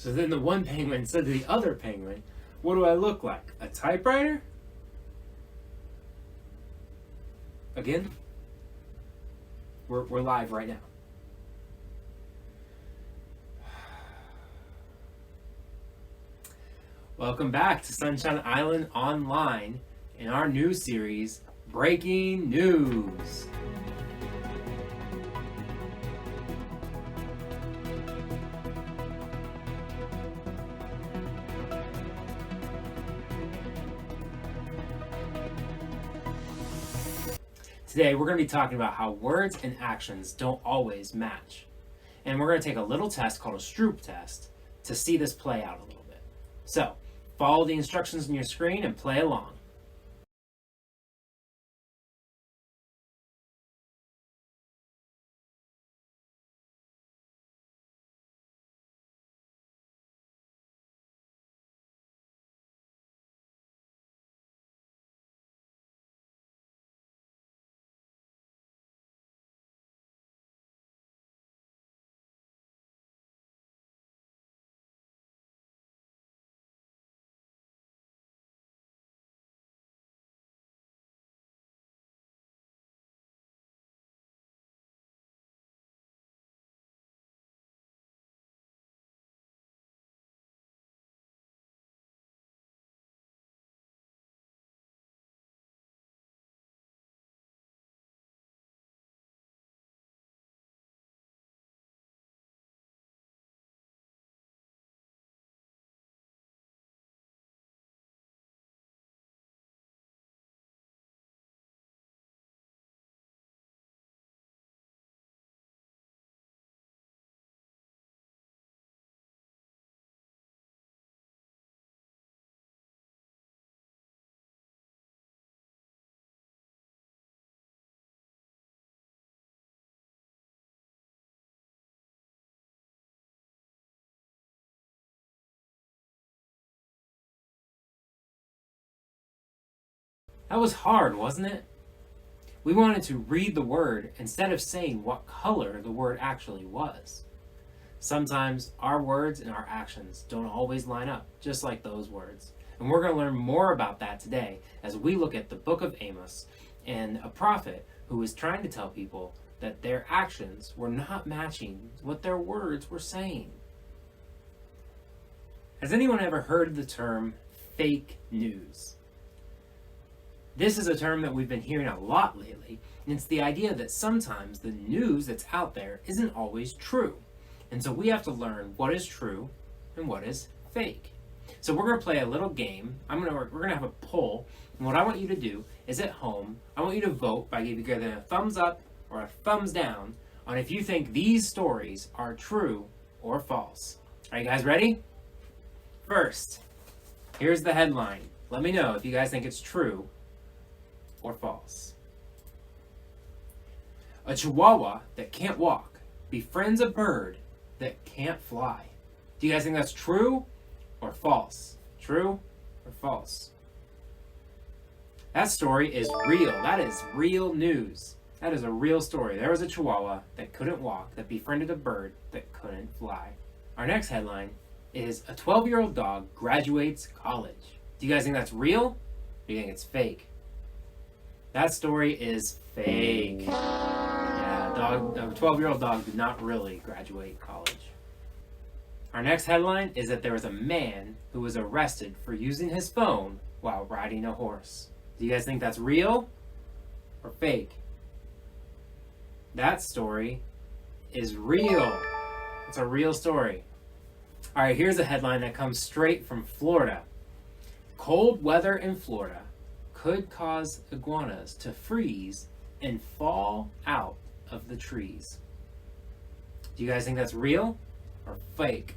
So then the one penguin said to the other penguin, "What do I look like? A typewriter?" Again, we're live right now. Welcome back to Sunshine Island Online in our new series, Breaking News. Today we're going to be talking about how words and actions don't always match. And we're going to take a little test called a Stroop test to see this play out a little bit. So, follow the instructions on your screen and play along. That was hard, wasn't it? We wanted to read the word instead of saying what color the word actually was. Sometimes our words and our actions don't always line up, just like those words. And we're going to learn more about that today as we look at the book of Amos and a prophet who was trying to tell people that their actions were not matching what their words were saying. Has anyone ever heard of the term fake news? This is a term that we've been hearing a lot lately, and it's the idea that sometimes the news that's out there isn't always true. And so we have to learn what is true and what is fake. So we're going to play a little game. We're going to have a poll, and what I want you to do is at home, I want you to vote by either a thumbs up or a thumbs down on if you think these stories are true or false. Are you guys ready? First, here's the headline. Let me know if you guys think it's true or false. A chihuahua that can't walk befriends a bird that can't fly. Do you guys think that's true or false? True or false? That story is real. That is real news. That is a real story. There was a chihuahua that couldn't walk that befriended a bird that couldn't fly. Our next headline is a 12-year-old dog graduates college. Do you guys think that's real or do you think it's fake? That story is fake. Yeah, a 12-year-old dog did not really graduate college. Our next headline is that there was a man who was arrested for using his phone while riding a horse. Do you guys think that's real or fake? That story is real. It's a real story. All right, here's a headline that comes straight from Florida. Cold weather in Florida could cause iguanas to freeze and fall out of the trees. Do you guys think that's real or fake?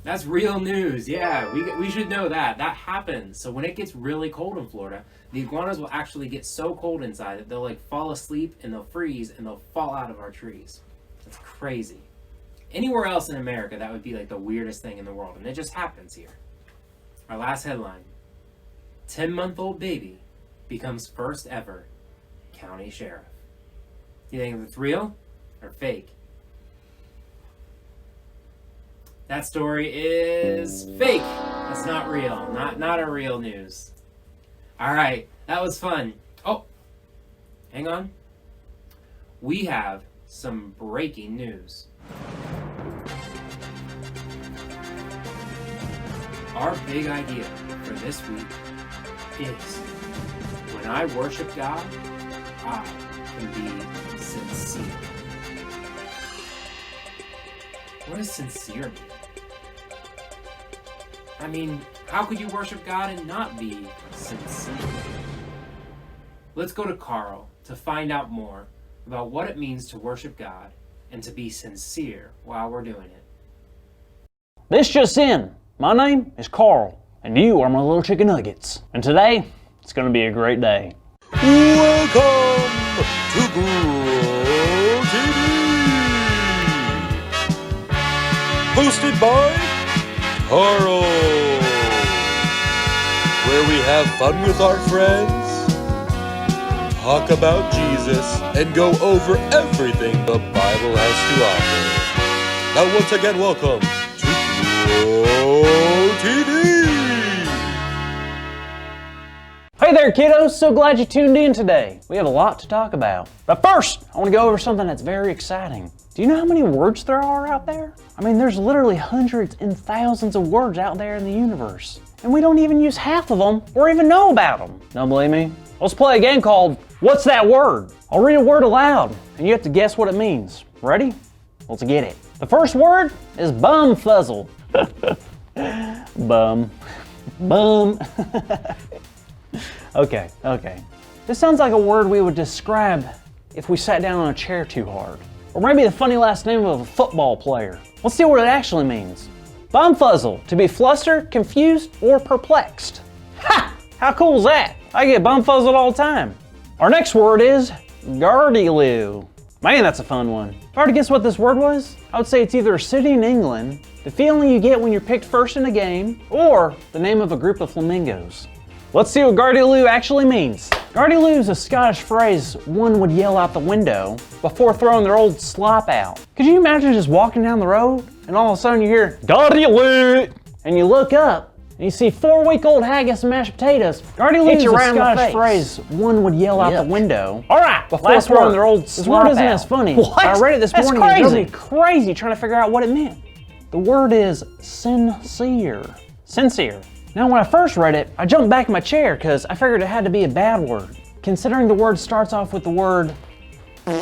That's real news. Yeah, we should know that. That happens. So when it gets really cold in Florida, the iguanas will actually get so cold inside that they'll fall asleep and they'll freeze and they'll fall out of our trees. That's crazy. Anywhere else in America, that would be the weirdest thing in the world. And it just happens here. Our last headline. 10-month-old baby becomes first ever county sheriff. Do you think it's real or fake? That story is fake. That's not real. Not a real news. All right, that was fun. Oh, hang on. We have some breaking news. Our big idea for this week is when I worship God, I can be sincere. What does sincere mean? I mean, how could you worship God and not be sincere? Let's go to Carl to find out more about what it means to worship God and to be sincere while we're doing it. This just in. My name is Carl, and you are my little chicken nuggets. And today, it's going to be a great day. Welcome to Grow TV! Hosted by Carl, where we have fun with our friends, talk about Jesus, and go over everything the Bible has to offer. Now once again, welcome to Grow TV! Hey there, kiddos. So glad you tuned in today. We have a lot to talk about. But first, I want to go over something that's very exciting. Do you know how many words there are out there? I mean, there's literally hundreds and thousands of words out there in the universe. And we don't even use half of them or even know about them. Don't believe me? Let's play a game called What's That Word? I'll read a word aloud, and you have to guess what it means. Ready? Let's get it. The first word is bumfuzzle. Bum. Okay. This sounds like a word we would describe if we sat down on a chair too hard. Or maybe the funny last name of a football player. Let's see what it actually means. Bumfuzzle, to be flustered, confused, or perplexed. Ha! How cool is that? I get bumfuzzled all the time. Our next word is gardyloo. Man, that's a fun one. If I were to guess what this word was, I would say it's either a city in England, the feeling you get when you're picked first in a game, or the name of a group of flamingos. Let's see what gardyloo actually means. Gardyloo is a Scottish phrase one would yell out the window before throwing their old slop out. Could you imagine just walking down the road and all of a sudden you hear gardyloo and you look up and you see 4-week-old haggis and mashed potatoes. Gardyloo is a Scottish phrase one would yell out the window. All right, before throwing their old slop out. This word isn't as funny. What? I read it this morning and it drove me crazy trying to figure out what it meant. The word is sincere. Sincere. Now, when I first read it, I jumped back in my chair because I figured it had to be a bad word, considering the word starts off with the word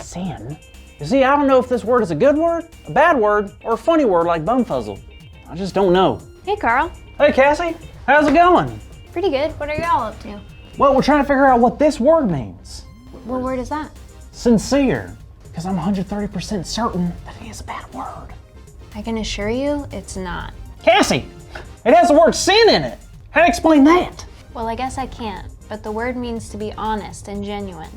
sin. You see, I don't know if this word is a good word, a bad word, or a funny word like bumfuzzle. I just don't know. Hey, Carl. Hey, Cassie. How's it going? Pretty good. What are y'all up to? Well, we're trying to figure out what this word means. What word is that? Sincere, because I'm 130% certain that it is a bad word. I can assure you it's not. Cassie, it has the word sin in it. How do you explain that? Well, I guess I can't, but the word means to be honest and genuine.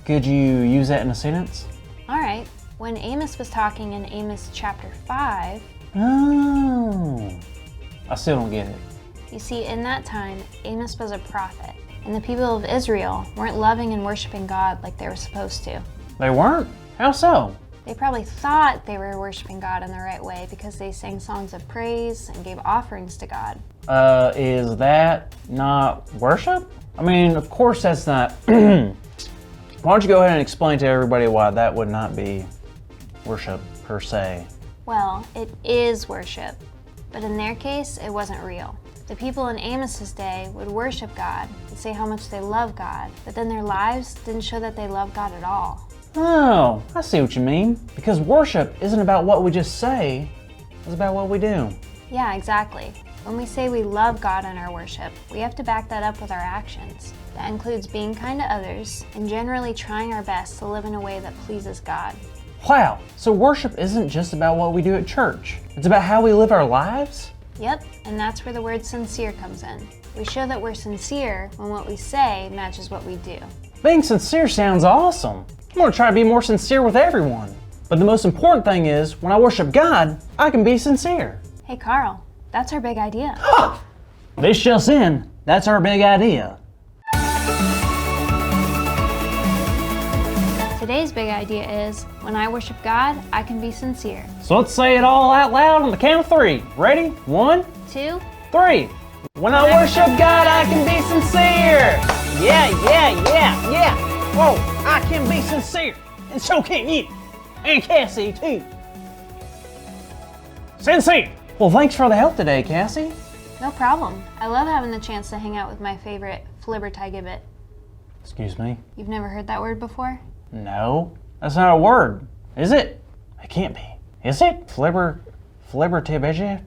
Could you use that in a sentence? All right. When Amos was talking in Amos chapter 5... Oh. I still don't get it. You see, in that time, Amos was a prophet, and the people of Israel weren't loving and worshiping God like they were supposed to. They weren't? How so? They probably thought they were worshiping God in the right way because they sang songs of praise and gave offerings to God. Is that not worship? I mean, of course that's not. Why don't you go ahead and explain to everybody why that would not be worship per se? Well, it is worship, but in their case, it wasn't real. The people in Amos's day would worship God and say how much they love God, but then their lives didn't show that they love God at all. Oh, I see what you mean. Because worship isn't about what we just say, it's about what we do. Yeah, exactly. When we say we love God in our worship, we have to back that up with our actions. That includes being kind to others and generally trying our best to live in a way that pleases God. Wow, so worship isn't just about what we do at church. It's about how we live our lives? Yep, and that's where the word sincere comes in. We show that we're sincere when what we say matches what we do. Being sincere sounds awesome. I'm gonna try to be more sincere with everyone. But the most important thing is, when I worship God, I can be sincere. Hey Carl, that's our big idea. This just in, that's our big idea. Today's big idea is, when I worship God, I can be sincere. So let's say it all out loud on the count of 3. Ready? 1, 2, 3. When I worship God, I can be sincere. Yeah. Whoa, I can be sincere. And so can you. And Cassie, too. Sincere. Well, thanks for the help today, Cassie. no problem. I love having the chance to hang out with my favorite flibbertigibbet. Excuse me? You've never heard that word before? No, that's not a word, is it? It can't be. Is it? Flibbertigibbet? Flibbertigibbet?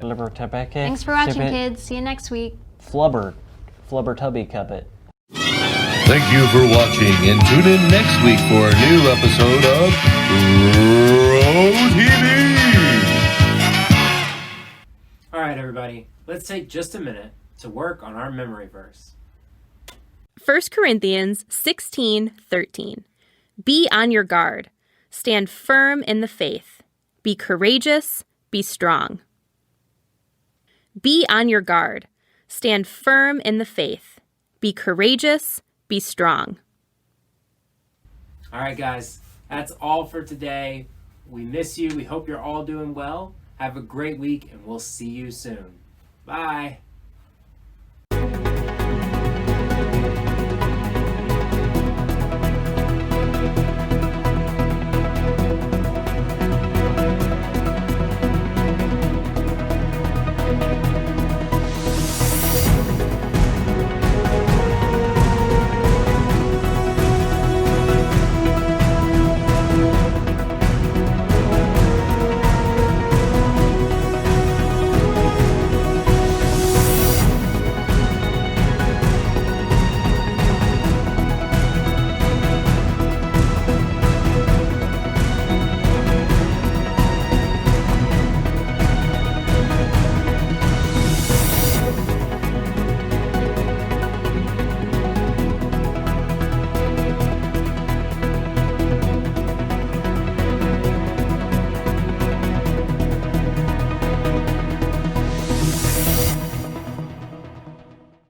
Flibbertigibbet? Thanks for watching, kids. See you next week. Flubbertubby-cubbit. Thank you for watching, and tune in next week for a new episode of Pro TV. All right, everybody, let's take just a minute to work on our memory verse. 1 Corinthians 16:13. Be on your guard. Stand firm in the faith. Be courageous. Be strong. Be on your guard. Stand firm in the faith. Be courageous. Be strong. All right, guys, that's all for today. We miss you. We hope you're all doing well. Have a great week, and we'll see you soon. Bye.